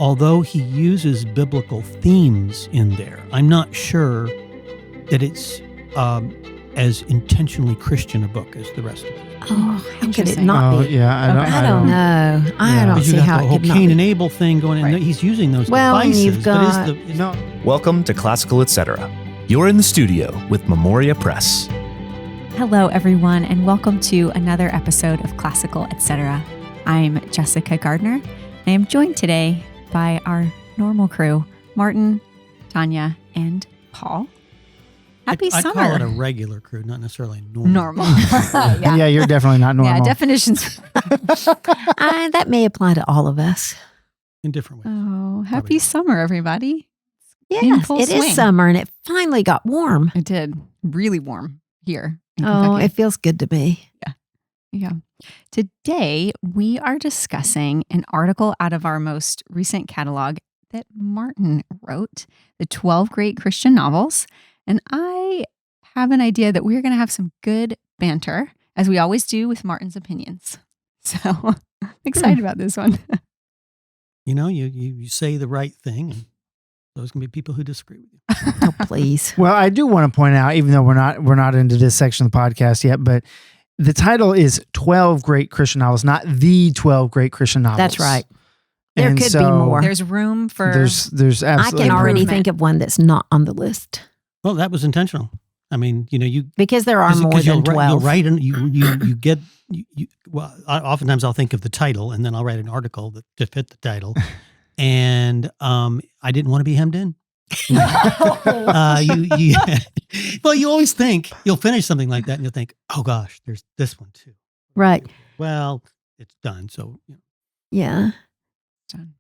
although he uses biblical themes in there, I'm not sure that it's as intentionally Christian a book as the rest of it. Oh, how could it not be? Yeah, I don't know. I don't see how it could not be. The whole Cain and Abel thing going in. Right. He's using those devices. You've got... Welcome to Classical Etc. You're in the studio with Memoria Press. Hello, everyone, and welcome to another episode of Classical Etc. I'm Jessica Gardner. I am joined today by our normal crew, Martin, Tanya, and Paul. Happy summer. I call it a regular crew, not necessarily normal. Normal. Yeah, you're definitely not normal. Yeah, definitions. That may apply to all of us. In different ways. Oh, happy summer, everybody. Yes, it is summer, and it finally got warm. It did. Really warm here in Kentucky. Oh, it feels good to me. Yeah. Today, we are discussing an article out of our most recent catalog that Martin wrote, the 12 Great Christian Novels. And I have an idea that we're going to have some good banter, as we always do with Martin's opinions. So I'm excited about this one. You know, you say the right thing, and those can be people who disagree with you. Oh, please. Well, I do want to point out, even though we're not into this section of the podcast yet, but the title is 12 Great Christian Novels, not the 12 Great Christian Novels. That's right. There could be more. There's room for... There's absolutely... I can already think of one that's not on the list. Well, that was intentional. I mean, because there are more than 12. You'll write and you get. Well, oftentimes I'll think of the title and then I'll write an article to fit the title, and I didn't want to be hemmed in. Well, you always think you'll finish something like that, and you'll think, oh gosh, there's this one too. Right. Well, it's done. So. Yeah.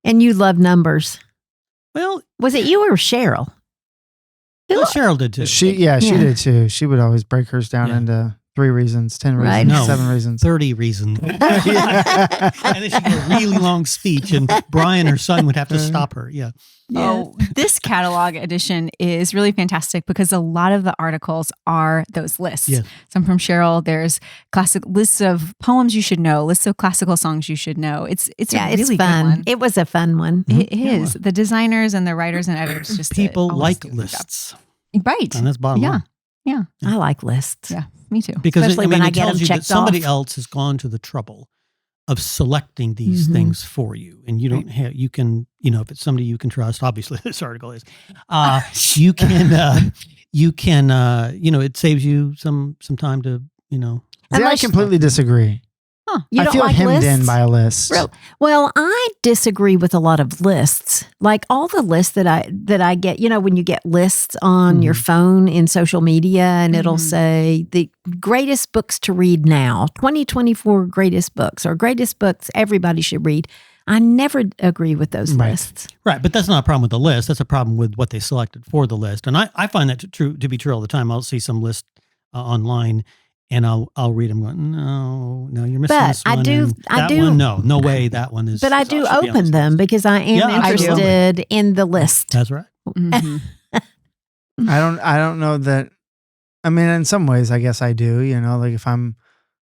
And you love numbers. Well, was it you or Cheryl? Well, Cheryl did too. She did too. She would always break hers down into 3 reasons, 10 reasons, 7 reasons. 30 reasons. And then she'd do a really long speech, and Brian, her son, would have to stop her. Yeah. Oh, this catalog edition is really fantastic because a lot of the articles are those lists. Yeah. Some from Cheryl. There's classic lists of poems you should know, lists of classical songs you should know. It's a really fun. Good one. It was a fun one. It is. The designers and the writers and editors just people like lists. Right. And that's bottom line. Yeah. I like lists. Yeah, me too. Because especially when I get them checked off. Somebody else has gone to the trouble of selecting these things for you, and you don't have. You can, if it's somebody you can trust. Obviously, this article is. You can. It saves you some time to. See, I completely disagree. You don't I feel like hemmed lists? in by a list. Well, I disagree with a lot of lists. Like all the lists that I get, when you get lists on your phone in social media, and it'll say the greatest books to read now, 2024 greatest books, or greatest books everybody should read. I never agree with those lists. Right, but that's not a problem with the list. That's a problem with what they selected for the list. And I find that to be true all the time. I'll see some list online, and I'll read them going, no, you're missing this one. I do. One, no way, that one is. But I do open them because I am interested in the list. That's right. Mm-hmm. I don't know that. I mean, in some ways, I guess I do. Like if I'm,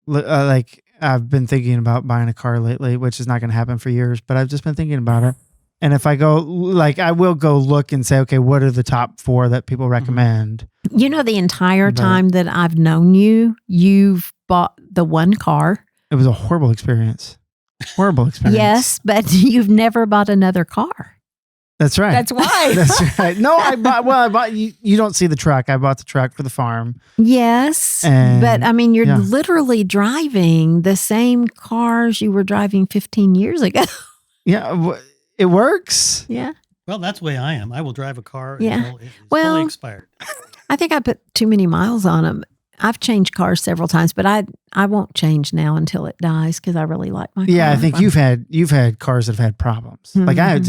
I've been thinking about buying a car lately, which is not going to happen for years, but I've just been thinking about it. And if I go, I will go look and say, okay, what are the top 4 that people recommend? The entire time that I've known you, you've bought the one car. It was a horrible experience. Yes, but you've never bought another car. That's right. That's why. That's right. No, I bought, you don't see the truck. I bought the truck for the farm. Yes. But I mean, you're literally driving the same cars you were driving 15 years ago. Yeah. It works. Yeah. Well, that's the way I am. I will drive a car until it is fully expired. I think I put too many miles on them. I've changed cars several times, but I won't change now until it dies because I really like my car. Yeah, I think you've had cars that have had problems. Like I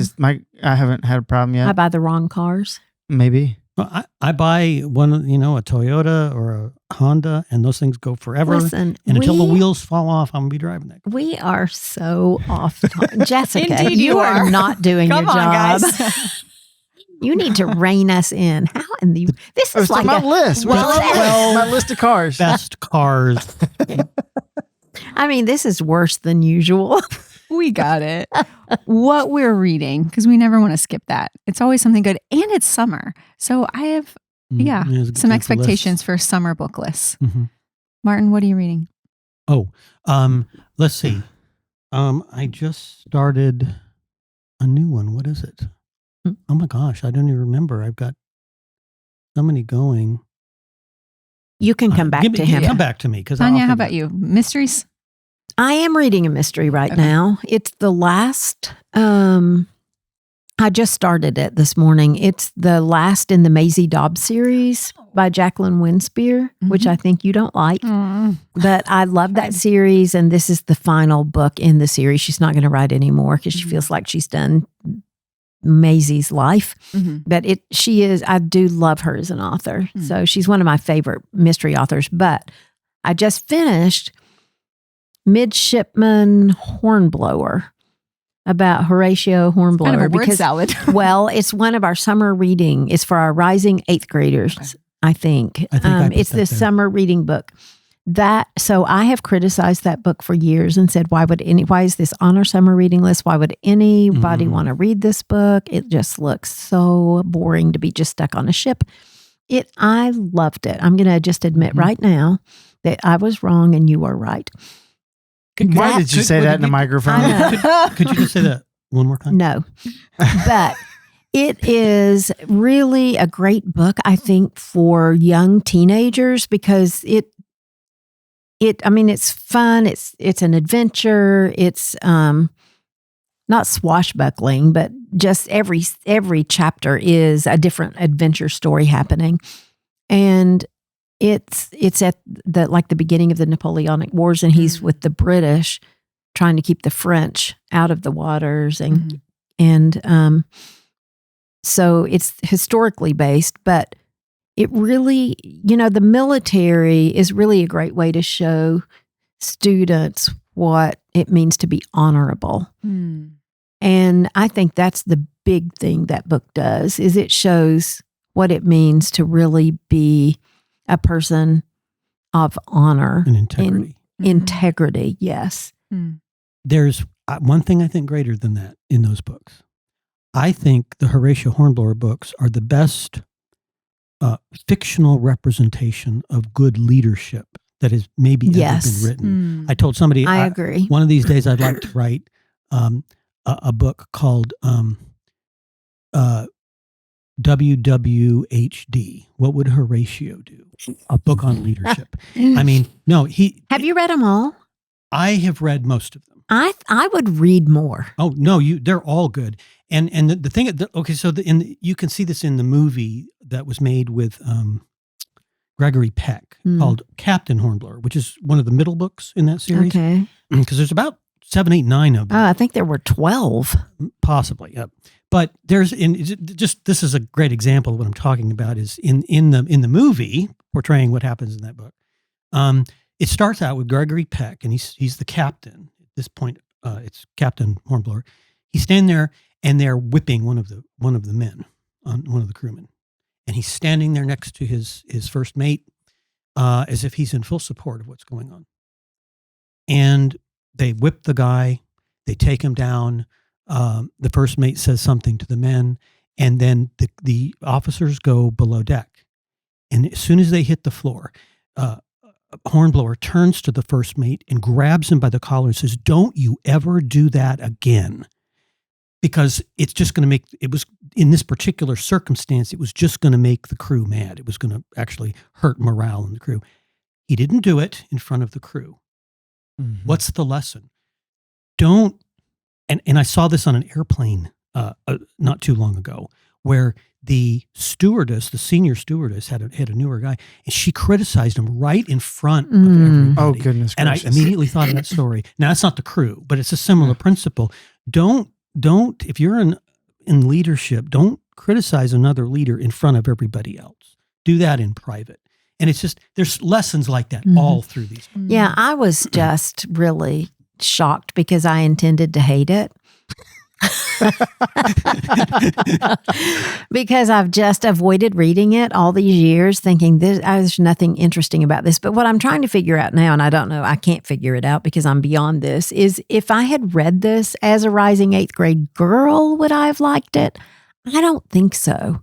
haven't had a problem yet. I buy the wrong cars. Maybe. Well, I buy one, a Toyota or a Honda, and those things go forever. Listen, and until the wheels fall off, I'm going to be driving that car. We are so off. Jessica, Indeed you are not doing your job. Guys. You need to rein us in. How in the... This is like my list. My list of cars. Best cars. I mean, this is worse than usual. We got it. What we're reading, because we never want to skip that. It's always something good. And it's summer. So I have, it's a good some time for expectations lists. for summer book lists. Mhm. Martin, what are you reading? Oh, let's see. I just started a new one. What is it? Oh my gosh, I don't even remember. I've got so many going. You can come back to him. Come back to me. Because Tanya, how about you? Mysteries? I am reading a mystery right Okay. now. It's the last, I just started it this morning. It's the last in the Maisie Dobbs series by Jacqueline Winspear, which I think you don't like. But I love that series, and this is the final book in the series. She's not going to write anymore because she feels like she's done Maisie's life. But I do love her as an author. So she's one of my favorite mystery authors. But I just finished Midshipman Hornblower about Horatio Hornblower. Kind of a word salad. Well, it's one of our summer reading. It's for our rising 8th graders, I think. I put It's that this there. summer reading book. So I have criticized that book for years and said, why is this on our summer reading list? Why would anybody want to read this book? It just looks so boring to be just stuck on a ship. I loved it. I'm going to just admit right now that I was wrong and you are right. Why did you say that in the microphone? Could you just say that one more time? No, but it is really a great book, I think, for young teenagers because it's fun. It's an adventure. It's not swashbuckling, but just every chapter is a different adventure story happening. And it's at the beginning of the Napoleonic Wars, and he's with the British trying to keep the French out of the waters, and so it's historically based, but it really, the military is really a great way to show students what it means to be honorable. And I think that's the big thing that book does, is it shows what it means to really be a person of honor And integrity. Integrity, yes. There's one thing I think greater than that in those books. I think the Horatio Hornblower books are the best fictional representation of good leadership that has maybe ever been written. I told somebody I agree. One of these days I'd like to write a book called WWHD. What would Horatio do? A book on leadership. I mean, no, Have you read them all? I have read most of them. I would read more. Oh no, they're all good. And the thing, okay, so you can see this in the movie that was made with Gregory Peck called Captain Hornblower, which is one of the middle books in that series. Okay. Because there's about 7, 8, 9 of them. Oh, I think there were 12. Possibly, yep. But this is a great example of what I'm talking about. Is in the movie portraying what happens in that book. It starts out with Gregory Peck, and he's the captain. At this point, it's Captain Hornblower. He's standing there, and they're whipping one of the men, one of the crewmen, and he's standing there next to his first mate, as if he's in full support of what's going on. And they whip the guy. They take him down. The first mate says something to the men, and then the officers go below deck. And as soon as they hit the floor, Hornblower turns to the first mate and grabs him by the collar and says, "Don't you ever do that again." Because it's just going to it was in this particular circumstance, it was just going to make the crew mad. It was going to actually hurt morale in the crew. He didn't do it in front of the crew. Mm-hmm. What's the lesson? Don't, and I saw this on an airplane not too long ago, where the senior stewardess had a newer guy, and she criticized him right in front of everybody. Oh, goodness gracious. And I immediately thought of that story. Now, that's not the crew, but it's a similar principle. Don't, if you're in leadership, don't criticize another leader in front of everybody else. Do that in private. And it's just, there's lessons like that all through these books. Yeah, I was just really shocked because I intended to hate it. Because I've just avoided reading it all these years, thinking there's nothing interesting about this. But what I'm trying to figure out now, and I don't know, I can't figure it out because I'm beyond this, is if I had read this as a rising 8th grade girl, would I have liked it? I don't think so.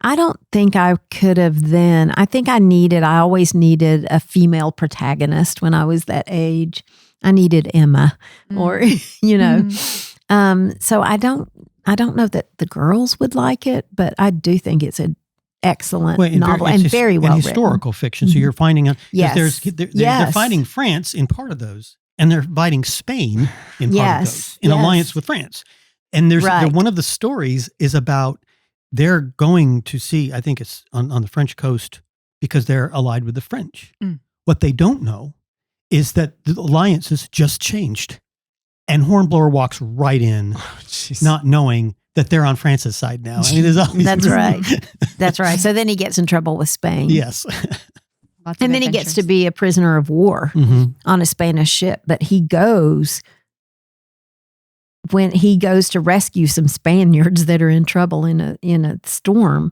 I don't think I could have then. I think I always needed a female protagonist when I was that age. I needed Emma or, so I don't know that the girls would like it, but I do think it's an excellent novel and very well written. Historical fiction. So you're finding out, yes. They're fighting France in part of those, and they're fighting Spain in part of those, in alliance with France. And one of the stories is about they're going to see, I think it's on the French coast because they're allied with the French. What they don't know is that the alliance has just changed. And Hornblower walks right in, not knowing that they're on France's side now. I mean, that's right. That's right. So then he gets in trouble with Spain. Yes. And then he gets to be a prisoner of war on a Spanish ship. But when he goes to rescue some Spaniards that are in trouble in a storm,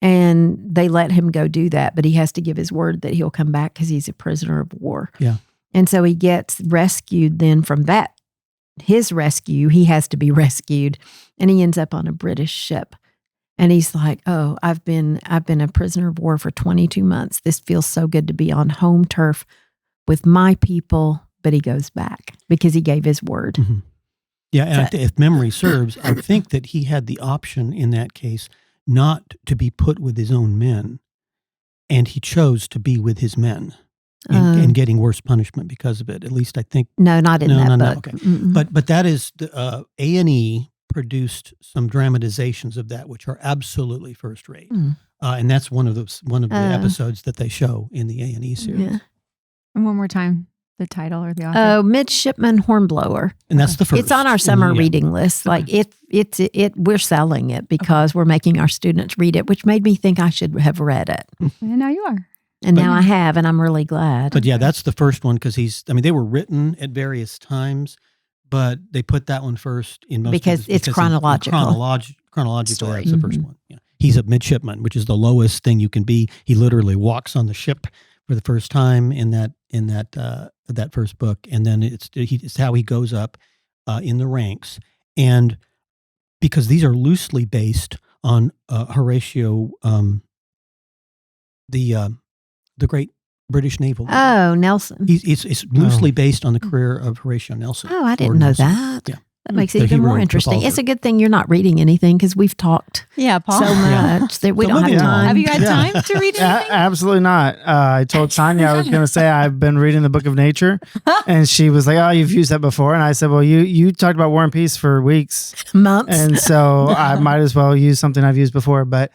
and they let him go do that, but he has to give his word that he'll come back because he's a prisoner of war. Yeah. And so he gets rescued then from his rescue, he has to be rescued, and he ends up on a British ship. And he's like, "Oh, I've been a prisoner of war for 22 months. This feels so good to be on home turf with my people." But he goes back because he gave his word. Yeah, and if memory serves, I think that he had the option in that case not to be put with his own men, and he chose to be with his men. And getting worse punishment because of it. At least I think. No, not in that book. Okay. But that is A&E produced some dramatizations of that, which are absolutely first rate. And that's one of the episodes that they show in the A&E series. Yeah. And one more time, the title or the author. Oh, Midshipman Hornblower. And that's the first. It's on our summer reading list. Like we're selling it because we're making our students read it, which made me think I should have read it. And now you are. And now I have, and I'm really glad. But yeah, that's the first one because they were written at various times, but they put that one first in most because it's chronological. Chronological, that's the first one. Yeah. He's a midshipman, which is the lowest thing you can be. He literally walks on the ship for the first time in that first book, and then it's how he goes up in the ranks. And because these are loosely based on Horatio, the great British naval. Oh, Nelson. It's loosely based on the career of Horatio Nelson. Oh, I didn't know that. Yeah. That makes it even more interesting. It's a good thing you're not reading anything because we've talked Paul. so much that we don't have time. Have you had time to read anything? Absolutely not. I told Tanya I was going to say I've been reading the Book of Nature, and she was like, "Oh, you've used that before." And I said, "Well, you talked about War and Peace for weeks, months, and so I might as well use something I've used before." But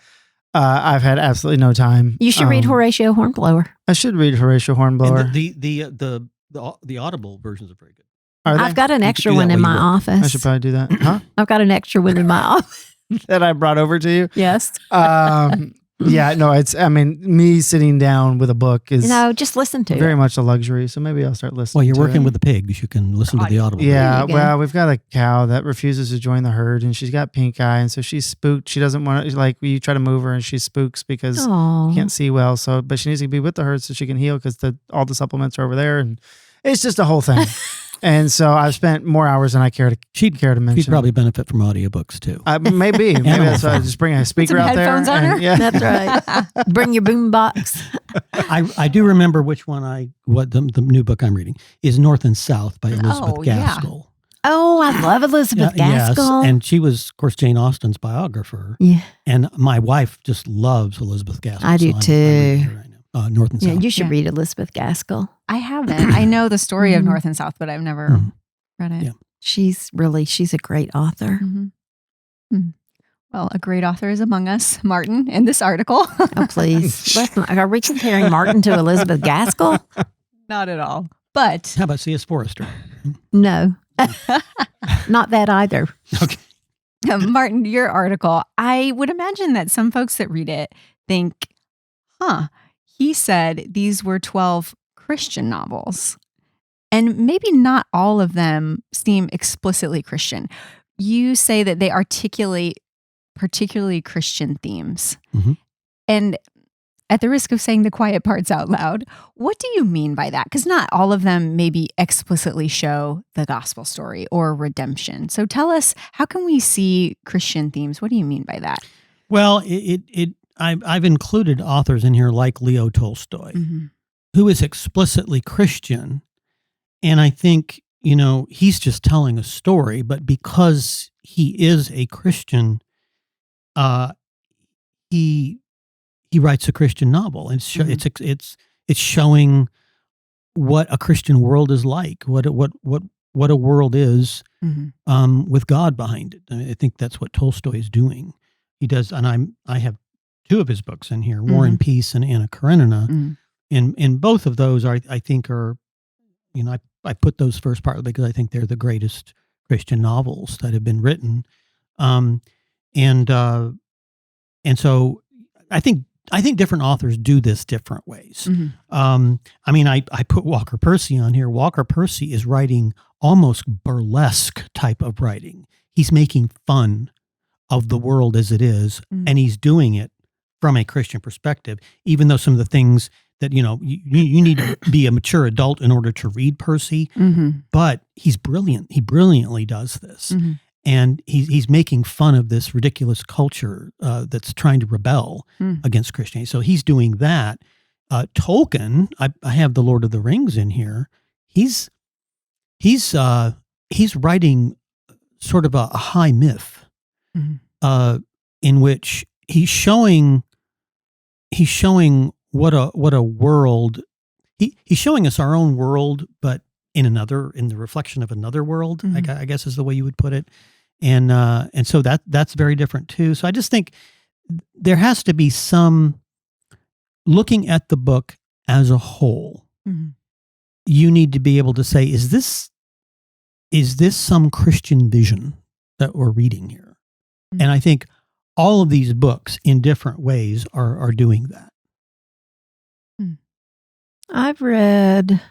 I've had absolutely no time. You should read Horatio Hornblower. I should read Horatio Hornblower. And the Audible versions are very good. I've got an extra one in my office. I should probably do that. Huh? I've got an extra one in my office. That I brought over to you? Yes. Yeah, no, me sitting down with a book is just listen to very it. much a luxury. So maybe I'll start listening. Well, you're to working it. with the pigs. You can listen to the Audible. Yeah, well, we've got a cow that refuses to join the herd, and she's got pink eye, and so she's spooked. She doesn't want to, like, you try to move her, and she spooks because she can't see well. So, but she needs to be with the herd so she can heal because all the supplements are over there, and it's just a whole thing. And so I've spent more hours than I care to mention. She'd probably benefit from audiobooks too. Maybe that's why I just bring a speaker out there. Headphones on her? Yeah. That's right. Bring your boom box. I do remember what the new book I'm reading is North and South by Elizabeth Gaskell. Oh, I love Elizabeth Gaskell. Yes, and she was, of course, Jane Austen's biographer. Yeah. And my wife just loves Elizabeth Gaskell. I do too. I'm right now. North and South. Yeah, you should read Elizabeth Gaskell. I haven't. I know the story of North and South, but I've never read it. Yeah. She's a great author. Well, a great author is among us, Martin, in this article. Oh, please. Are we comparing Martin to Elizabeth Gaskell? Not at all. But how about C.S. Forrester? No. Not that either. Okay. Martin, your article, I would imagine that some folks that read it think, he said these were 12 Christian novels. And maybe not all of them seem explicitly Christian. you say that they articulate particularly Christian themes. Mhm. And at the risk of saying the quiet parts out loud, what do you mean by that? Because not all of them maybe explicitly show the gospel story or redemption. So tell us, how can we see Christian themes? What do you mean by that? Well, I've included authors in here like Leo Tolstoy, who is explicitly Christian. And I think, he's just telling a story, but because he is a Christian, he writes a Christian novel. It's showing what a Christian world is like, what a world is with God behind it. I think that's what Tolstoy is doing. He does, and I have two of his books in here, War and Peace and Anna Karenina. And both of those I think are, I put those first partly because I think they're the greatest Christian novels that have been written. And so I think different authors do this different ways. I put Walker Percy on here. Walker Percy is writing almost burlesque type of writing. He's making fun of the world as it is, and he's doing it from a Christian perspective, even though some of the things that, you need to be a mature adult in order to read Percy, but he's brilliant. He brilliantly does this. And he's making fun of this ridiculous culture that's trying to rebel against Christianity. So he's doing that. Tolkien, I have the Lord of the Rings in here. He's writing sort of a high myth in which he's showing what a world. He's showing us our own world, but in the reflection of another world, I guess is the way you would put it. And so that's very different too. So I just think there has to be some looking at the book as a whole. You need to be able to say, is this some Christian vision that we're reading here? And I think all of these books in different ways are doing that. I've read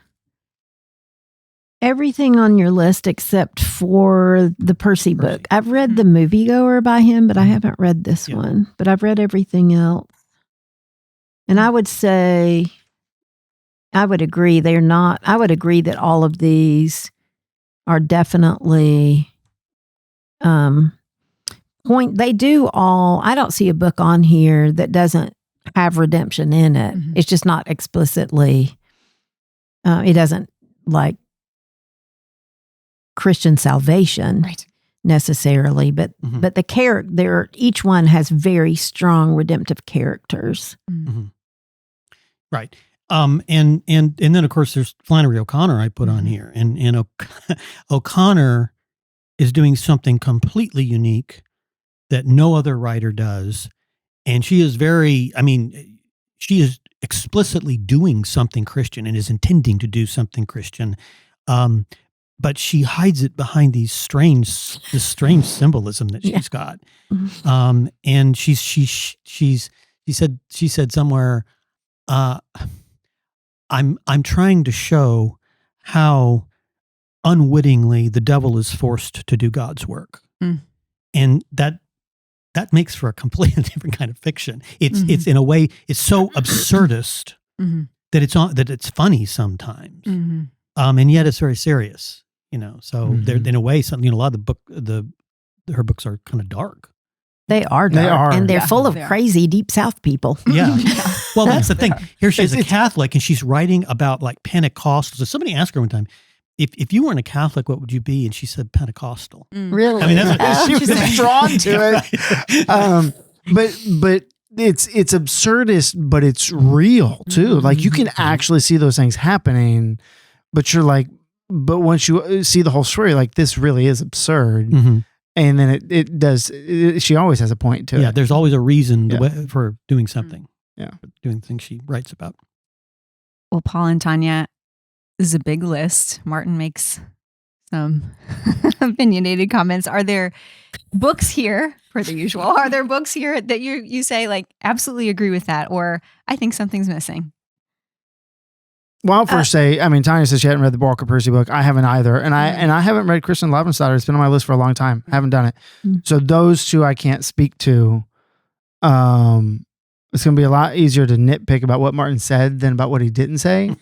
everything on your list except for the Percy book. I've read The Moviegoer by him, but I haven't read this one. But I've read everything else. And I would say, I would agree that all of these are definitely they do all. I don't see a book on here that doesn't have redemption in it. It's just not explicitly, it doesn't like Christian salvation necessarily, but the character, each one has very strong redemptive characters. Right. And then of course there's Flannery O'Connor I put on here, and O'Connor is doing something completely unique that no other writer does. And she is she is explicitly doing something Christian and is intending to do something Christian. But she hides it behind this strange symbolism that she's got. And she said somewhere, I'm trying to show how unwittingly the devil is forced to do God's work. And that makes for a completely different kind of fiction. It's in a way, it's so absurdist that it's funny sometimes. And yet it's very serious, so they're in a way, something, a lot of her books are kind of dark. They are dark, and they're full of crazy deep South people. Yeah. Well, that's the thing. Here she is, a Catholic, and she's writing about like Pentecostals. So somebody asked her one time, if you weren't a Catholic, what would you be? And she said Pentecostal. Really? I mean, that's she was drawn to it. But it's absurdist, but it's real too. Like you can actually see those things happening, but you're like, but once you see the whole story, like this really is absurd. And then it does. She always has a point to it. Yeah, there's always a reason for doing something. Yeah, doing things she writes about. Well, Paul and Tanya, this is a big list. Martin makes some opinionated comments. Are there books here, per the usual? Are there books here that you say like absolutely agree with that, or I think something's missing? Well, I'll first say, I mean, Tanya says she hadn't read the Walker Percy book. I haven't either, and I haven't read Kristen Levenstadter. It's been on my list for a long time. Haven't done it. So those two I can't speak to. It's going to be a lot easier to nitpick about what Martin said than about what he didn't say.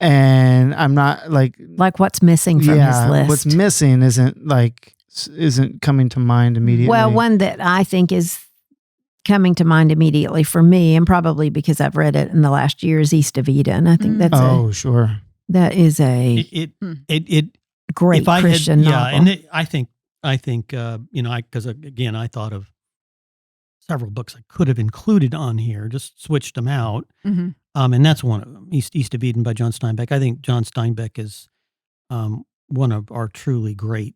And I'm not like what's missing from his list. What's missing isn't coming to mind immediately. Well, one that I think is coming to mind immediately for me, and probably because I've read it in the last year, is East of Eden. I think that's sure. That is a great Christian novel. Yeah, and I think because again, I thought of several books I could have included on here, just switched them out. And that's one of them, East of Eden by John Steinbeck. I think John Steinbeck is one of our truly great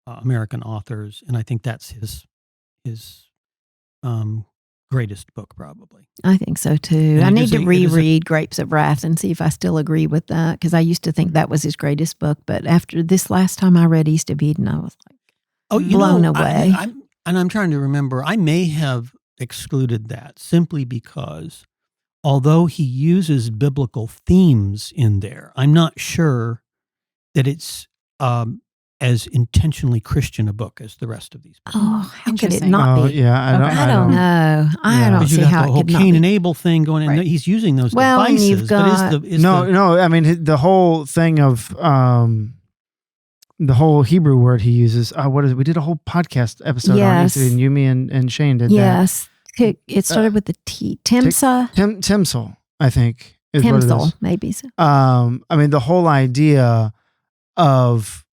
American authors, and I think that's his greatest book, probably. I think so too. I need to reread Grapes of Wrath and see if I still agree with that, because I used to think that was his greatest book, but after this last time I read East of Eden, I was like blown away. I'm trying to remember, I may have excluded that simply because although he uses biblical themes in there, I'm not sure that it's as intentionally Christian a book as the rest of these books. Oh, how could it not be? Yeah, I don't know. I don't see how it could not be. The whole Cain and Abel thing going in. Right. He's using those devices. You've got, no. I mean, the whole thing of the whole Hebrew word he uses. What is it? We did a whole podcast episode on it, and Yumi and Shane did that. Yes. It started with the T. Timsa? Timsel, I think. Timsel, maybe so. I mean, the whole idea of,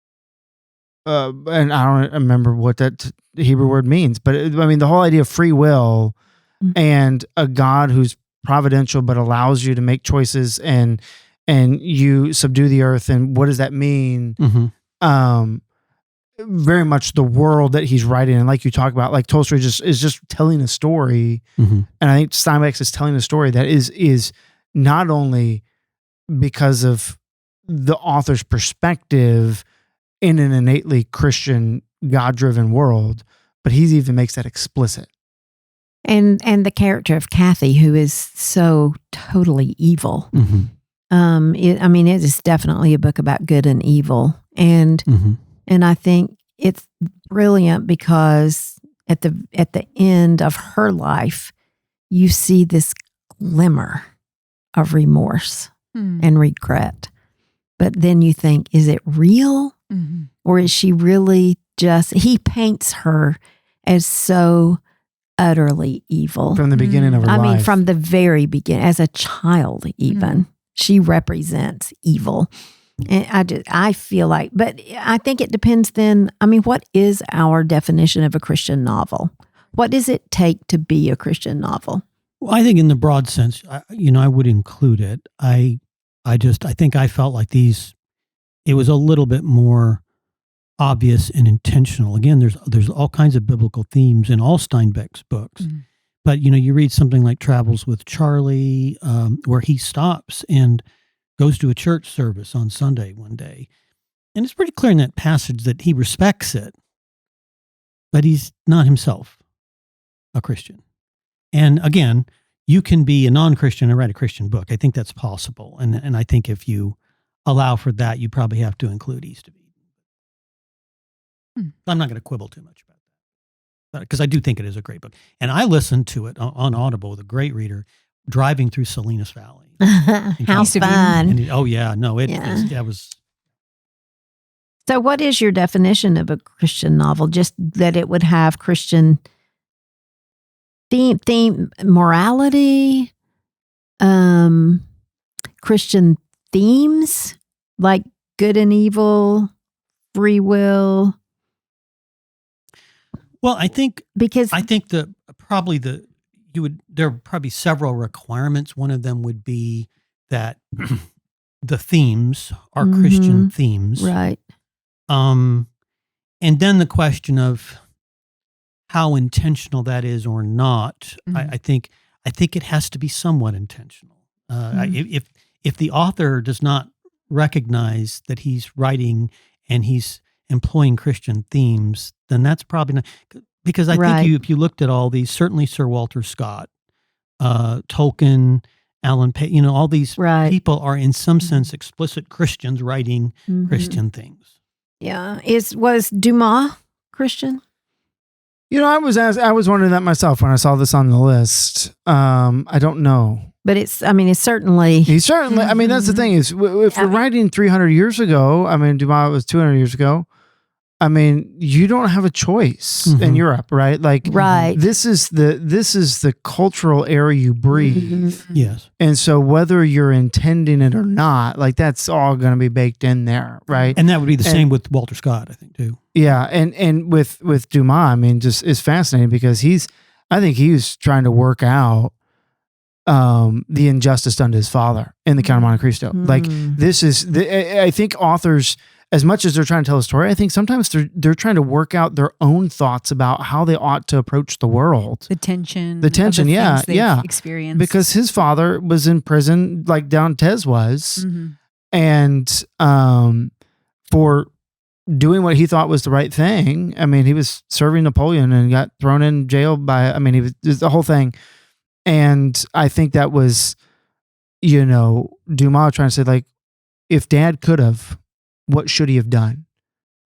and I don't remember what that Hebrew word means, but the whole idea of free will and a God who's providential but allows you to make choices and you subdue the earth, and what does that mean? Very much the world that he's writing, and like you talk about, like Tolstoy is just telling a story, and I think Steinbeck is telling a story that is not only because of the author's perspective in an innately Christian, God-driven world, but he even makes that explicit. And the character of Kathy, who is so totally evil. It is definitely a book about good and evil, and I think it's brilliant because at the end of her life, you see this glimmer of remorse and regret. But then you think, is it real? Or is she really he paints her as so utterly evil. From the beginning of her life. I mean, from the very beginning, as a child even, she represents evil. And I feel like, but I think it depends then. I mean, what is our definition of a Christian novel? What does it take to be a Christian novel? Well, I think in the broad sense, I would include it. I think I felt like it was a little bit more obvious and intentional. Again, there's all kinds of biblical themes in all Steinbeck's books. But, you read something like Travels with Charlie, where he stops and goes to a church service on Sunday one day. And it's pretty clear in that passage that he respects it, but he's not himself a Christian. And again, you can be a non-Christian and write a Christian book. I think that's possible. And I think if you allow for that, you probably have to include East of Eden. I'm not going to quibble too much about that, because I do think it is a great book. And I listened to it on Audible with a great reader driving through Salinas Valley. How fun. That was. So what is your definition of a Christian novel? Just that it would have Christian theme morality, Christian themes like good and evil, free will. Well, I think there are probably several requirements. One of them would be that the themes are Christian themes, right? And then the question of how intentional that is or not. I think it has to be somewhat intentional. If the author does not recognize that he's writing and he's employing Christian themes, then that's probably not. Because I think if you looked at all these, certainly Sir Walter Scott, Tolkien, Alan Pay, all these people are in some sense explicit Christians writing Christian things. Yeah. Was Dumas Christian? I was wondering that myself when I saw this on the list. I don't know. But it's certainly. He's certainly, that's the thing is, if we're writing 300 years ago, Dumas was 200 years ago. You don't have a choice in Europe, right? Right. This is the cultural air you breathe. Yes. And so whether you're intending it or not, that's all going to be baked in there, right? And that would be the same with Walter Scott, I think, too. Yeah, and with Dumas, just it's fascinating because I think he was trying to work out the injustice done to his father in the Count of Monte Cristo. I think authors, as much as they're trying to tell a story, I think sometimes they're trying to work out their own thoughts about how they ought to approach the world. The tension, yeah. Experienced. Because his father was in prison, like Dantes was, and for doing what he thought was the right thing. He was serving Napoleon and got thrown in jail by. He was the whole thing, and I think that was, Dumas trying to say if Dad could have. What should he have done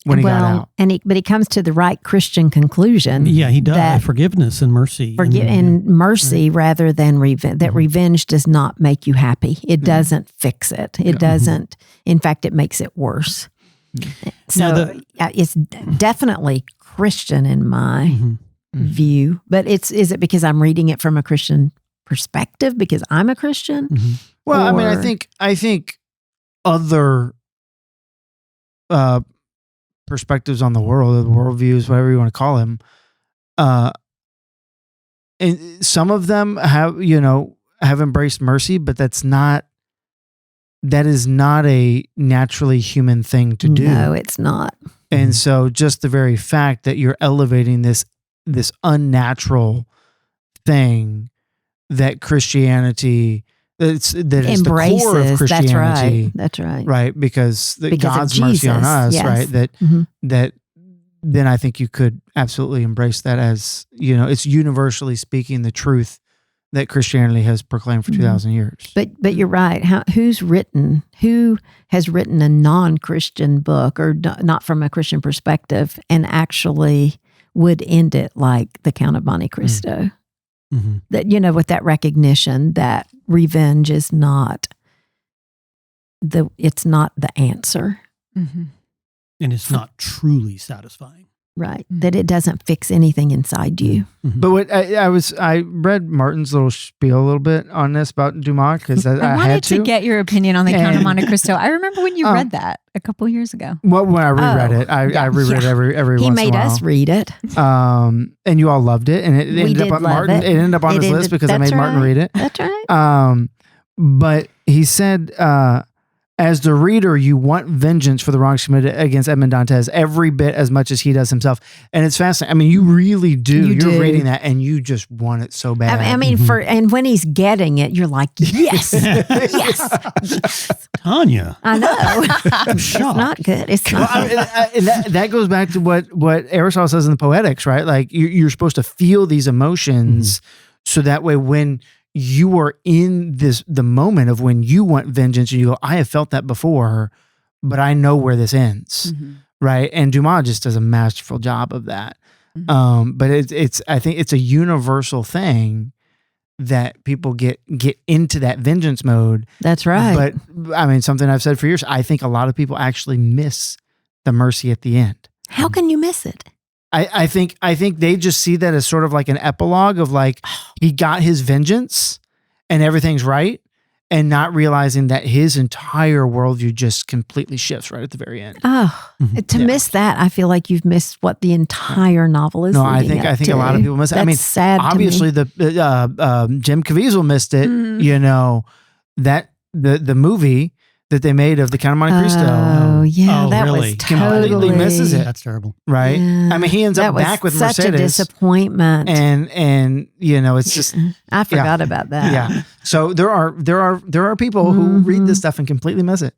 when he got out? But he comes to the right Christian conclusion. Yeah, he does. Forgiveness and mercy. Mercy rather than revenge. That revenge does not make you happy. It doesn't fix it. It doesn't. In fact, it makes it worse. So it's definitely Christian in my view. But is it because I'm reading it from a Christian perspective because I'm a Christian? Well, I think other perspectives on the world, worldviews, whatever you want to call them, and some of them have embraced mercy, but that is not a naturally human thing to do. No, it's not. And so just the very fact that you're elevating this unnatural thing that Christianity that is the core of Christianity. That's right. Right, because God's mercy on us, right? That then I think you could absolutely embrace that as, it's universally speaking the truth that Christianity has proclaimed for 2,000 years. But you're right. Who has written a non-Christian book or not from a Christian perspective and actually would end it like the Count of Monte Cristo? That, with that recognition that revenge is not the answer. And it's not truly satisfying. Right. That it doesn't fix anything inside you. But what I read Martin's little spiel a little bit on this about Dumas because I wanted had to get your opinion on the Count of Monte Cristo. I remember when you read that a couple years ago. Well, when I reread it, I reread it every once in a while. He made us read it. And you all loved it. And it ended up on Martin. It ended up on his list because I made Martin read it. That's right. But he said, as the reader, you want vengeance for the wrongs committed against Edmond Dantes every bit as much as he does himself. And it's fascinating. You really do. You're reading that and you just want it so bad. And when he's getting it, you're like, yes, yes. Tanya. I know. It's not good. It's not good. That goes back to what Aristotle says in the Poetics, right? You're supposed to feel these emotions so that way when you are in the moment of when you want vengeance and you go, I have felt that before, but I know where this ends. Right. And Dumas just does a masterful job of that. But I think it's a universal thing that people get into that vengeance mode. That's right. But something I've said for years, I think a lot of people actually miss the mercy at the end. How can you miss it? I think they just see that as sort of like an epilogue of he got his vengeance and everything's right, and not realizing that his entire worldview just completely shifts right at the very end. To miss that, I feel like you've missed what the entire novel is. No, I think a lot of people miss it. That's sad. Obviously, the Jim Caviezel missed it. That the movie that they made of the Count of Monte Cristo. Oh, yeah. That really? was totally completely misses it. That's terrible. Right? Yeah. He ends up back with such Mercedes. a disappointment. And it's just... I forgot about that. Yeah. So there are people who read this stuff and completely miss it.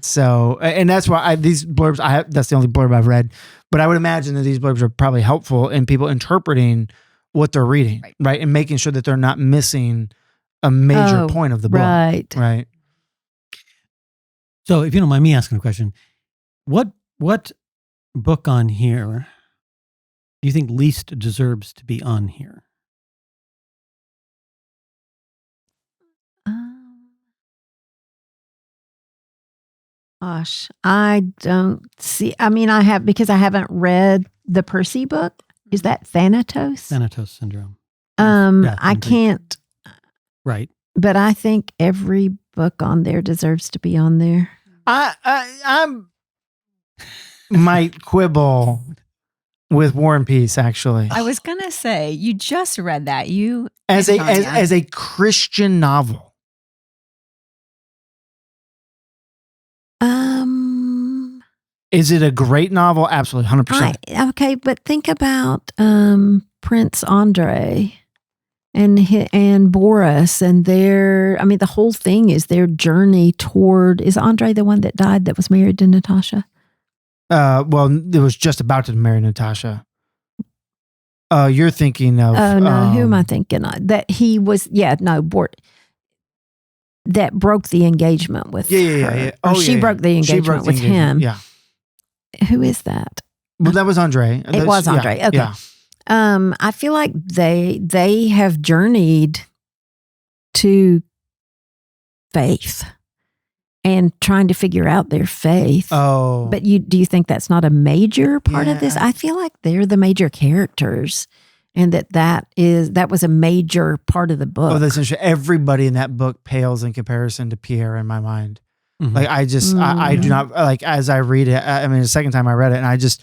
So, and that's why these blurbs, that's the only blurb I've read, but I would imagine that these blurbs are probably helpful in people interpreting what they're reading, right? And making sure that they're not missing a major point of the book. Right. So if you don't mind me asking a question, what book on here do you think least deserves to be on here? Gosh, I don't see. I mean, I have, because I haven't read the Percy book. Is that Thanatos? Thanatos syndrome. I can't. Right. But I think every book on there deserves to be on there. I might quibble with War and Peace, actually. I was gonna say, you just read that. You as a Christian novel. Is it a great novel? Absolutely, 100%. Okay, but think about Prince Andre and Boris and their. I mean, the whole thing is their journey toward. Is Andre the one that died that was married to Natasha? Well, it was just about to marry Natasha. You're thinking of. Oh no, who am I thinking of? That he was. Yeah, no, that broke the engagement with her. Yeah. Or she broke the engagement with him. Yeah. Who is that? Well, that was Andre. It was Andre. Yeah, okay. Yeah. I feel like they have journeyed to faith and trying to figure out their faith. Oh. But do you think that's not a major part of this? I feel like they're the major characters, and that was a major part of the book. Oh, that's interesting. Everybody in that book pales in comparison to Pierre in my mind. Mm-hmm. Like I just, I do not, like, as I read it, I mean, the second time I read it, and I just,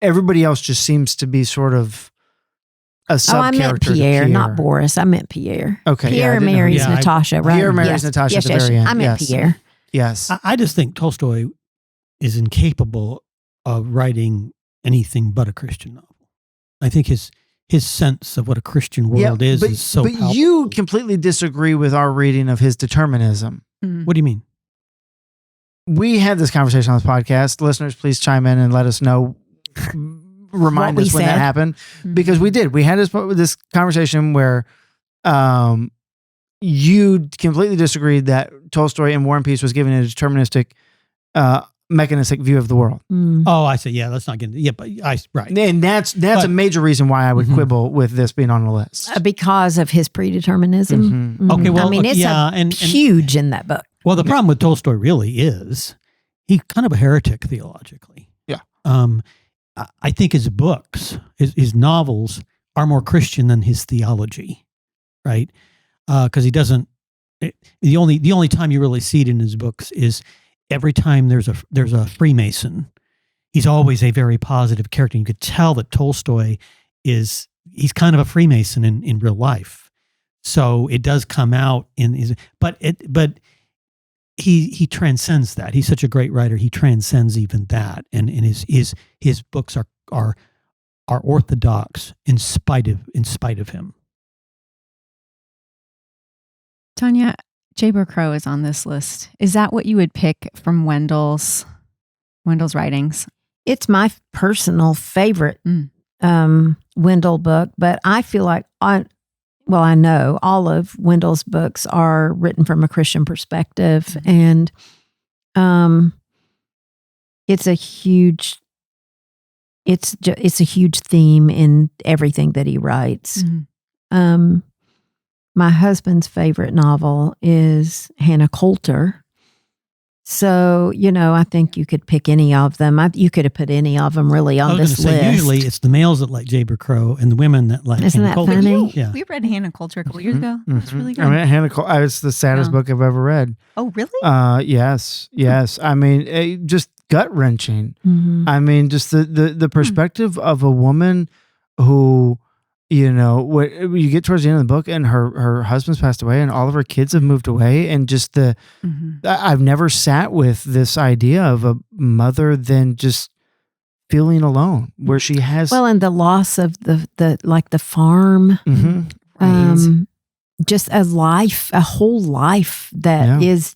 everybody else just seems to be sort of a sub-character. I meant Pierre, not Boris. I meant Pierre. Okay. Pierre marries Natasha, right? Pierre marries Natasha at the very end. I meant Pierre. Yes. I just think Tolstoy is incapable of writing anything but a Christian novel. I think his sense of what a Christian world is so But palpable. you completely disagree with our reading of his determinism. What do you mean? We had this conversation on this podcast. Listeners, please chime in and let us know, remind us when that happened. Because we did. We had this conversation where you completely disagreed that Tolstoy in War and Peace was giving a deterministic mechanistic view of the world. Oh, I see. Yeah, let's not get into it. But right. And that's a major reason why I would quibble with this being on the list. Because of his predeterminism. Okay, well, I mean, it's huge in that book. Well, the problem with Tolstoy really is he's kind of a heretic theologically. Yeah. I think his books, his novels are more Christian than his theology, right? Because he doesn't. The only time you really see it in his books is every time there's a Freemason. He's always a very positive character. You could tell that Tolstoy he's kind of a Freemason in real life. So it does come out in his, but he transcends that. He's such a great writer. He transcends even that, and his books are orthodox in spite of him. Tanya, Jayber Crow is on this list. Is that what you would pick from Wendell's writings? It's my personal favorite Wendell book, but I feel like I know all of Wendell's books are written from a Christian perspective, and it's a huge theme in everything that he writes. My husband's favorite novel is Hannah Coulter. So, I think you could pick any of them. You could have put any of them really on this list. Usually it's the males that like Jayber Crow and the women that like Isn't Hannah that Coulter. funny? Yeah. We read Hannah Coulter a couple years ago. It's really good. I mean, Hannah Coulter, it's the saddest book I've ever read. Oh, really? Yes. I mean, just gut-wrenching. I mean, just the perspective of a woman who, you get towards the end of the book and her husband's passed away and all of her kids have moved away, and just I've never sat with this idea of a mother then just feeling alone, where she has and the loss of the farm, just a whole life that is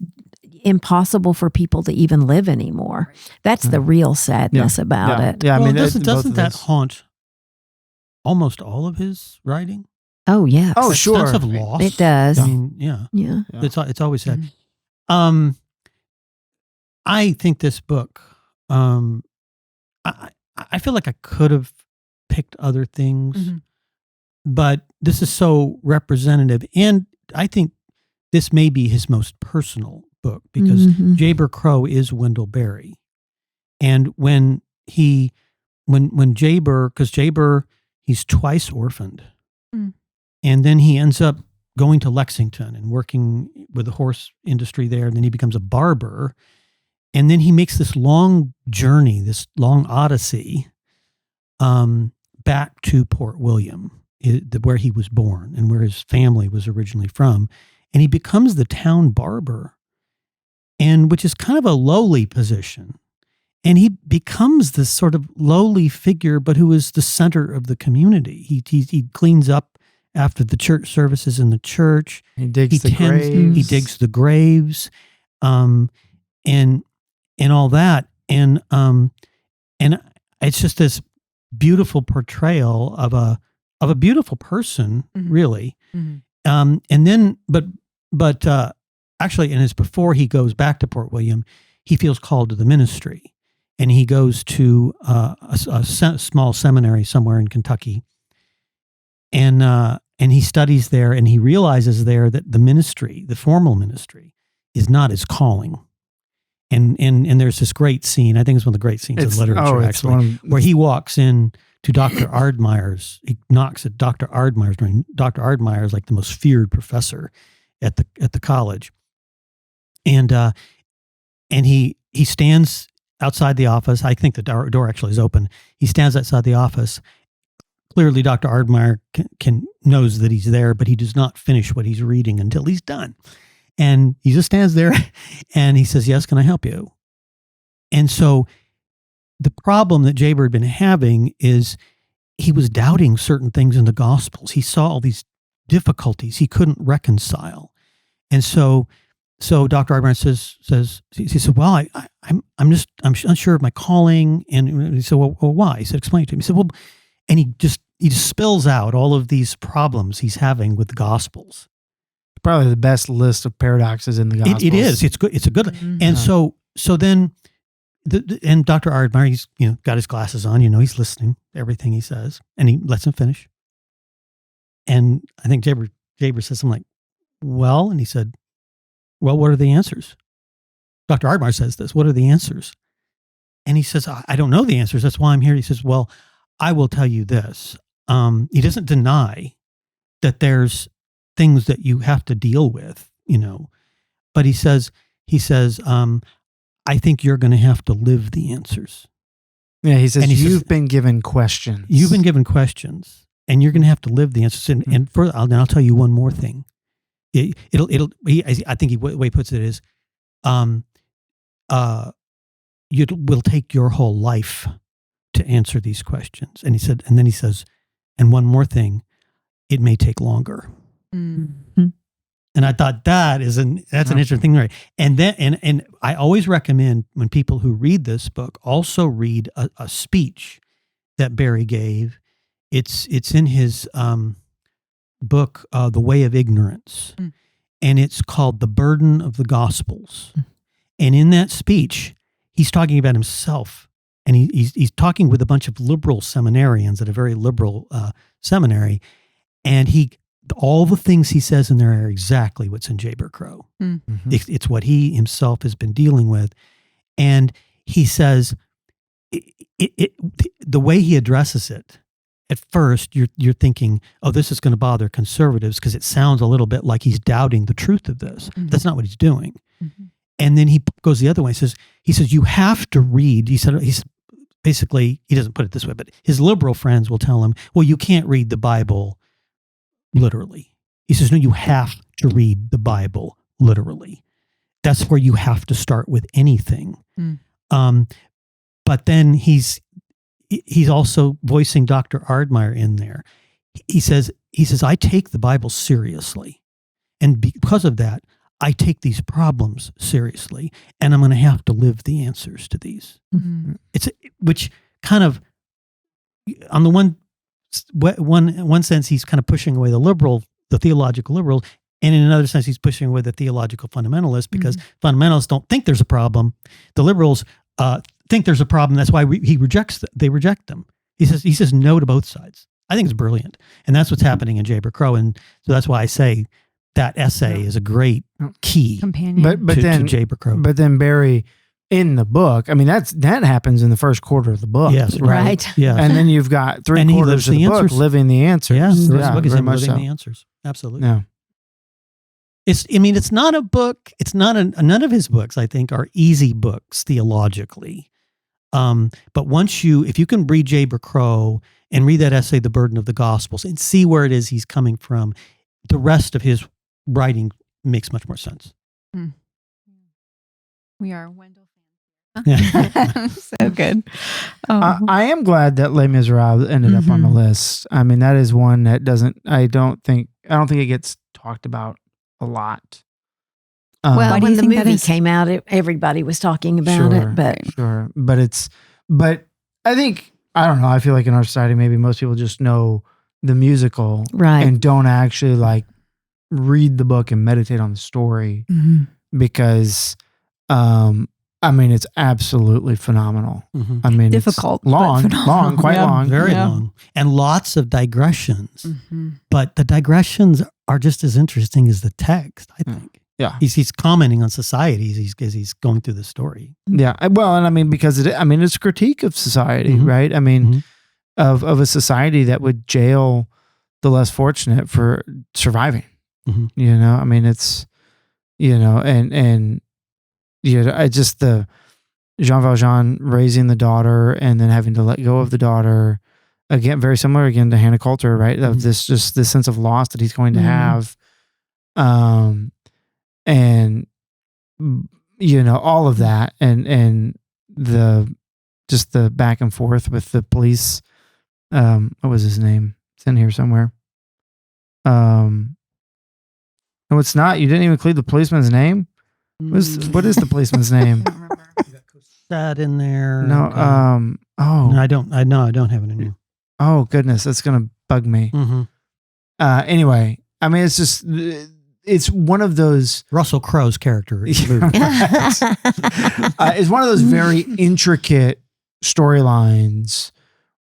impossible for people to even live anymore. That's the real sadness about it. Yeah, I mean, doesn't that haunt almost all of his writing? Oh, yeah. Oh, a sure. sense of loss. It does. I mean, yeah. Yeah. It's always sad. Mm-hmm. I think this book, I feel like I could have picked other things, Mm-hmm. but this is so representative. And I think this may be his most personal book because Mhm. Jaber Crow is Wendell Berry. And when Jaber, because Jaber, he's twice orphaned. Mm. And then he ends up going to Lexington and working with the horse industry there. And then he becomes a barber. And then he makes this long journey, this long odyssey, back to Port William, where he was born and where his family was originally from. And he becomes the town barber, and which is kind of a lowly position. And he becomes this sort of lowly figure, but who is the center of the community. He cleans up after the church services in the church. He digs the graves. He digs the graves, and all that. And it's just this beautiful portrayal of a beautiful person, Mhm. really. Mm-hmm. And then, but actually, and it's before he goes back to Port William, he feels called to the ministry, and he goes to a small seminary somewhere in Kentucky, and he studies there, and he realizes there that the ministry, the formal ministry, is not his calling. And there's this great scene. I think it's one of the great scenes of literature, actually, where he walks in to Dr. Ardmire's. He knocks at Dr. Ardmire's door. Dr. Ardmire is like the most feared professor at the college, and he stands outside the office. I think the door actually is open. He stands outside the office. Clearly, Dr. Ardmire knows that he's there, but he does not finish what he's reading until he's done. And he just stands there and he says, "Yes, can I help you?" And so the problem that Jaber had been having is he was doubting certain things in the Gospels. He saw all these difficulties he couldn't reconcile. And so Dr. Ardmire says, he said, "Well, I'm unsure of my calling." And he said, "Well, why?" He said, "Explain it to me." He said, "Well," and he just spills out all of these problems he's having with the Gospels. Probably the best list of paradoxes in the Gospels. It is. It's good. It's a good. Mm-hmm. And so then, and Dr. Ardmire, he's got his glasses on. He's listening to everything he says, and he lets him finish. And I think Jaber says something like, "Well," and he said, "Well, what are the answers?" Dr. Ardmire says this. "What are the answers?" And he says, "I don't know the answers. That's why I'm here." He says, "Well, I will tell you this." He doesn't deny that there's things that you have to deal with, but he says, "I think you're going to have to live the answers." Yeah, he says, And he says, you've been given questions. You've been given questions, and you're going to have to live the answers. And further, I'll tell you one more thing. I think the way he puts it is, you will take your whole life to answer these questions. And then he says, "And one more thing, it may take longer." Mm-hmm. And I thought that's an interesting thing, right? And then, and I always recommend when people who read this book also read a speech that Berry gave. It's in his book, The Way of Ignorance, and it's called "The Burden of the Gospels." And in that speech, he's talking about himself, and he's talking with a bunch of liberal seminarians at a very liberal seminary, and all the things he says in there are exactly what's in Jaber Crow. Mm-hmm. It's what he himself has been dealing with. And he says, the way he addresses it, at first you're thinking, "Oh, this is going to bother conservatives," because it sounds a little bit like he's doubting the truth of this. Mm-hmm. That's not what he's doing. Mm-hmm. And then he goes the other way. He says, "You have to read." He's basically, he doesn't put it this way, but his liberal friends will tell him, "Well, you can't read the Bible literally." He says, "No, you have to read the Bible literally. That's where you have to start with anything." But then he's also voicing Dr. Ardmire in there. He says, "I take the Bible seriously. And because of that, I take these problems seriously, and I'm going to have to live the answers to these." Mm-hmm. Which kind of, on the one one sense he's kind of pushing away the theological liberal, and in another sense he's pushing away the theological fundamentalist, because fundamentalists don't think there's a problem. The liberals think there's a problem. That's why they reject them. He says no to both sides. I think it's brilliant, and that's what's happening in Jay Crow, and so that's why I say that essay is a great key companion. to Jay Crow. But then Barry, in the book, I mean, that happens in the first quarter of the book. Yes, right. Yeah, and then you've got three And he quarters lives of the the book answers. living the answers. yeah, the book is very him much living so. the answers. Absolutely. Yeah. It's not a book. It's not none of his books, I think, are easy books theologically. But if you can read Jay Crow and read that essay, The Burden of the Gospels, and see where it is he's coming from, the rest of his writing makes much more sense. We are Wendell Yeah. fans. So good. I am glad that Les Misérables ended up on the list. I mean, that is one that I don't think it gets talked about a lot. Well, Why do when you the think that movie is? came out, everybody was talking about it. But Sure. But I think, I don't know, I feel like in our society, maybe most people just know the musical right. and don't actually like read the book and meditate on the story, because, I mean, it's absolutely phenomenal. Mhm. I mean, Difficult, it's but long, phenomenal. quite Yeah. long. Very Yeah. long, and lots of digressions. But the digressions are just as interesting as the text, I think. Yeah. He's commenting on society as he's going through the story. Yeah. Well, and I mean, because it's a critique of society, Mhm. right? I mean, Mhm. of a society that would jail the less fortunate for surviving. Mhm. You know, I mean, it's, and I just the Jean Valjean raising the daughter and then having to let go of the daughter, again, very similar again to Hannah Coulter, right? Of this sense of loss that he's going to have. And all of that, and the back and forth with the police. What was his name? It's in here somewhere. No, it's not. You didn't even include the policeman's name. What is the policeman's name? That in there. No. No, I don't have it in here. Oh goodness, that's gonna bug me. Mm-hmm. Anyway, I mean, it's one of those. Russell Crowe's character. It's one of those very intricate storylines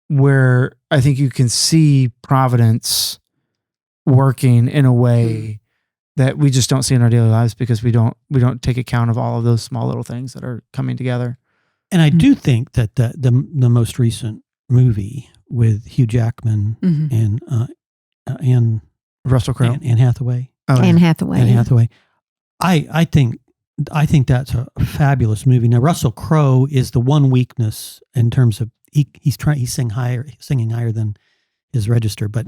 where I think you can see Providence working in a way that we just don't see in our daily lives, because we don't take account of all of those small little things that are coming together. And I do think that the most recent movie with Hugh Jackman and Russell Crowe, Anne Hathaway. Anne Hathaway. Anne Hathaway. I think that's a fabulous movie. Now Russell Crowe is the one weakness in terms of he's singing higher than his register, but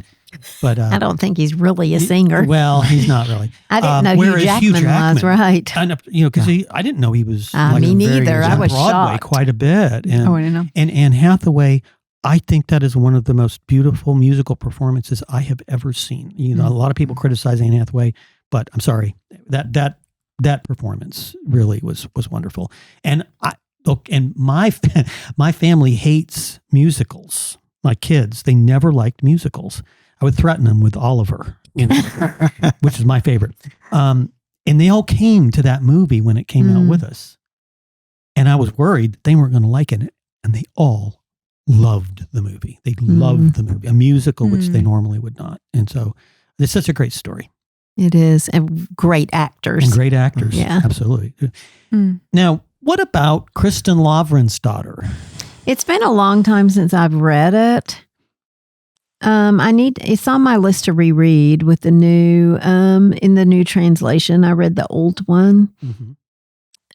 I don't think he's really a singer. Well, he's not really. I didn't know Hugh Jackman was, right. Because I didn't know he was. Me neither. I was Broadway shocked. quite a bit. And, I didn't know. And Anne Hathaway, I think that is one of the most beautiful musical performances I have ever seen. A lot of people criticize Anne Hathaway, but I'm sorry, that performance really was wonderful. And my family hates musicals. My kids, they never liked musicals. I would threaten them with Oliver, which is my favorite. And they all came to that movie when it came out with us. And I was worried they weren't going to like it. And they all loved the movie. They loved the movie, a musical, which they normally would not. And so it's such a great story. It is. And great actors. And great actors. Yeah. Absolutely. Now, what about Kristen Lavren's daughter? It's been a long time since I've read it. It's on my list to reread with the new, in the new translation. I read the old one.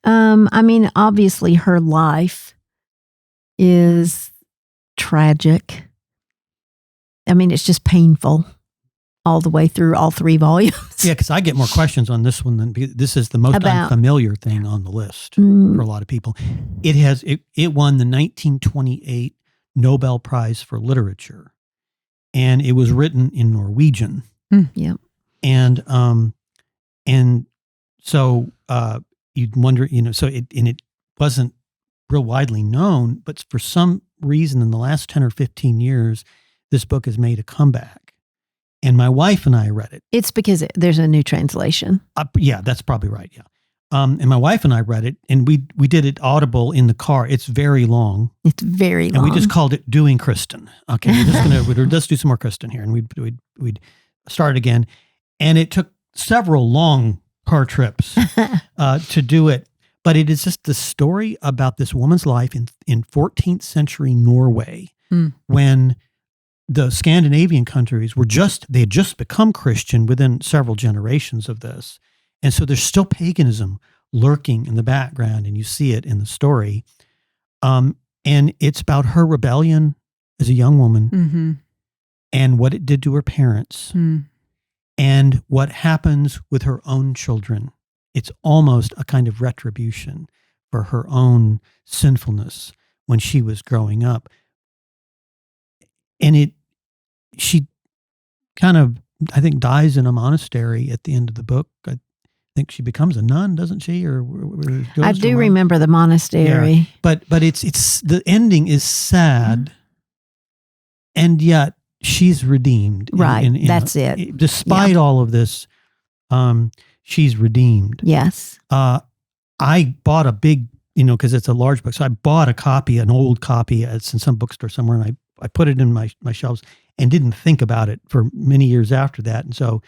I mean, obviously her life is tragic. I mean, it's just painful all the way through all 3 volumes. Yeah, because I get more questions on this one than this is the most unfamiliar thing on the list for a lot of people. It won the 1928 Nobel Prize for Literature, and it was written in Norwegian. Yeah, and so you'd wonder, it wasn't real widely known, but for some reason in the last 10 or 15 years, this book has made a comeback. And my wife and I read it. It's because there's a new translation. Yeah, that's probably right. Yeah. And my wife and I read it, and we did it audible in the car. It's very long. It's very long. And we just called it Doing Kristen. Okay, let's do some more Kristen here. And we'd start again. And it took several long car trips to do it. But it is just the story about this woman's life in 14th century Norway when the Scandinavian countries they had just become Christian within several generations of this. And so there's still paganism lurking in the background, and you see it in the story. And it's about her rebellion as a young woman and what it did to her parents and what happens with her own children. It's almost a kind of retribution for her own sinfulness when she was growing up. And she kind of, I think, dies in a monastery at the end of the book. I think she becomes a nun, doesn't she? Or I do remember the monastery. Yeah. But it's the ending is sad, and yet she's redeemed. Right, that's it. Despite all of this, she's redeemed. Yes. I bought a big, because it's a large book, so I bought an old copy. It's in some bookstore somewhere, and I put it in my shelves and didn't think about it for many years after that. And so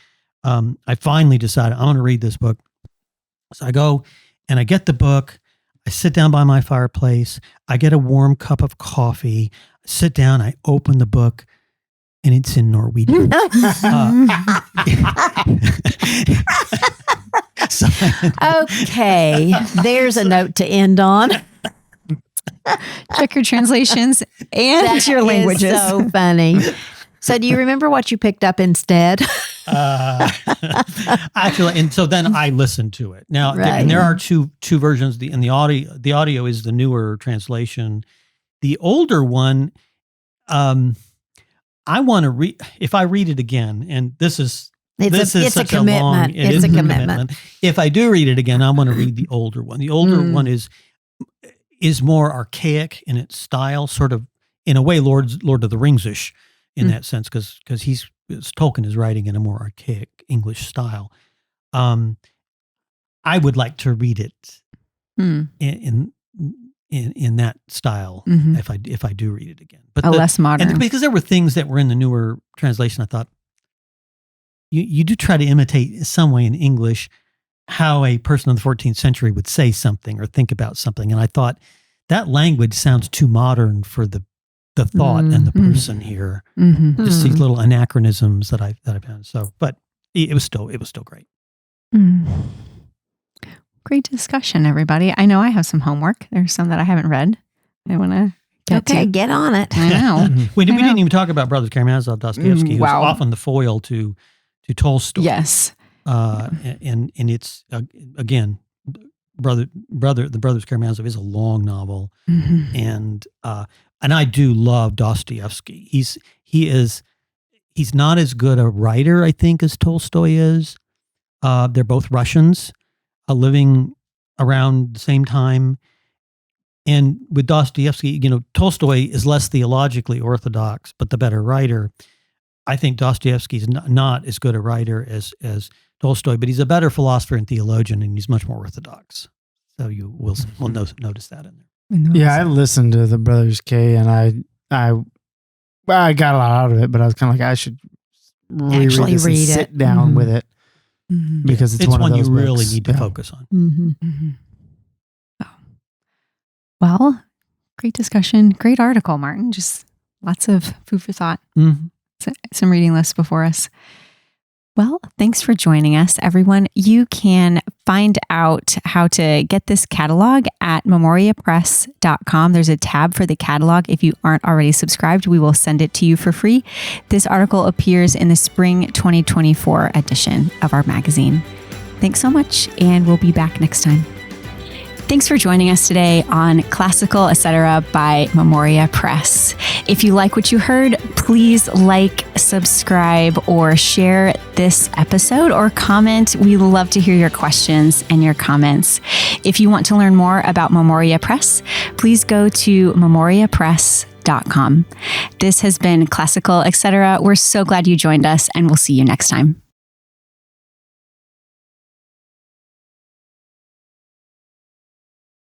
I finally decided I want to read this book. So I go and I get the book. I sit down by my fireplace. I get a warm cup of coffee. I sit down. I open the book, and it's in Norwegian. Okay, there's a note to end on. Check your translations and your languages. Is so funny. So do you remember what you picked up instead? Actually, and so then I listened to it. Now, and there are two versions. The audio is the newer translation. The older one, I want to read. If I read it again, and it's a commitment. It's a commitment. If I do read it again, I want to read the older one. The older one is more archaic in its style, sort of in a way, Lord of the Rings-ish in that sense, because Tolkien is writing in a more archaic English style. I would like to read it in that style if I do read it again, but less modern, because there were things that were in the newer translation. I thought you do try to imitate in some way in English how a person in the 14th century would say something or think about something, and I thought that language sounds too modern for the thought and the person here. Just these little anachronisms that I found. So, but it was still great. Great discussion, everybody. I know I have some homework. There's some that I haven't read. I want to get on it. I know. We didn't even talk about Brothers Karamazov, Dostoevsky, who's often the foil to Tolstoy. Yes. And it's again, the Brothers Karamazov is a long novel, and I do love Dostoevsky. He's not as good a writer, I think, as Tolstoy is. They're both Russians, living around the same time. And with Dostoevsky, Tolstoy is less theologically orthodox, but the better writer. I think Dostoevsky is not as good a writer as Tolstoy, but he's a better philosopher and theologian, and he's much more orthodox. So you will notice that in there. Yeah, I listened to the Brothers K, and I got a lot out of it, but I was kind of like, I should reread this and sit down with it because it's one of those you books. Really need to focus on. Well, great discussion, great article, Martin. Just lots of food for thought. Some reading lists before us. Well, thanks for joining us, everyone. You can find out how to get this catalog at memoriapress.com. There's a tab for the catalog. If you aren't already subscribed, we will send it to you for free. This article appears in the spring 2024 edition of our magazine. Thanks so much, and we'll be back next time. Thanks for joining us today on Classical, Etc. by Memoria Press. If you like what you heard, please like, subscribe, or share this episode or comment. We love to hear your questions and your comments. If you want to learn more about Memoria Press, please go to memoriapress.com. This has been Classical, etc. We're so glad you joined us, and we'll see you next time.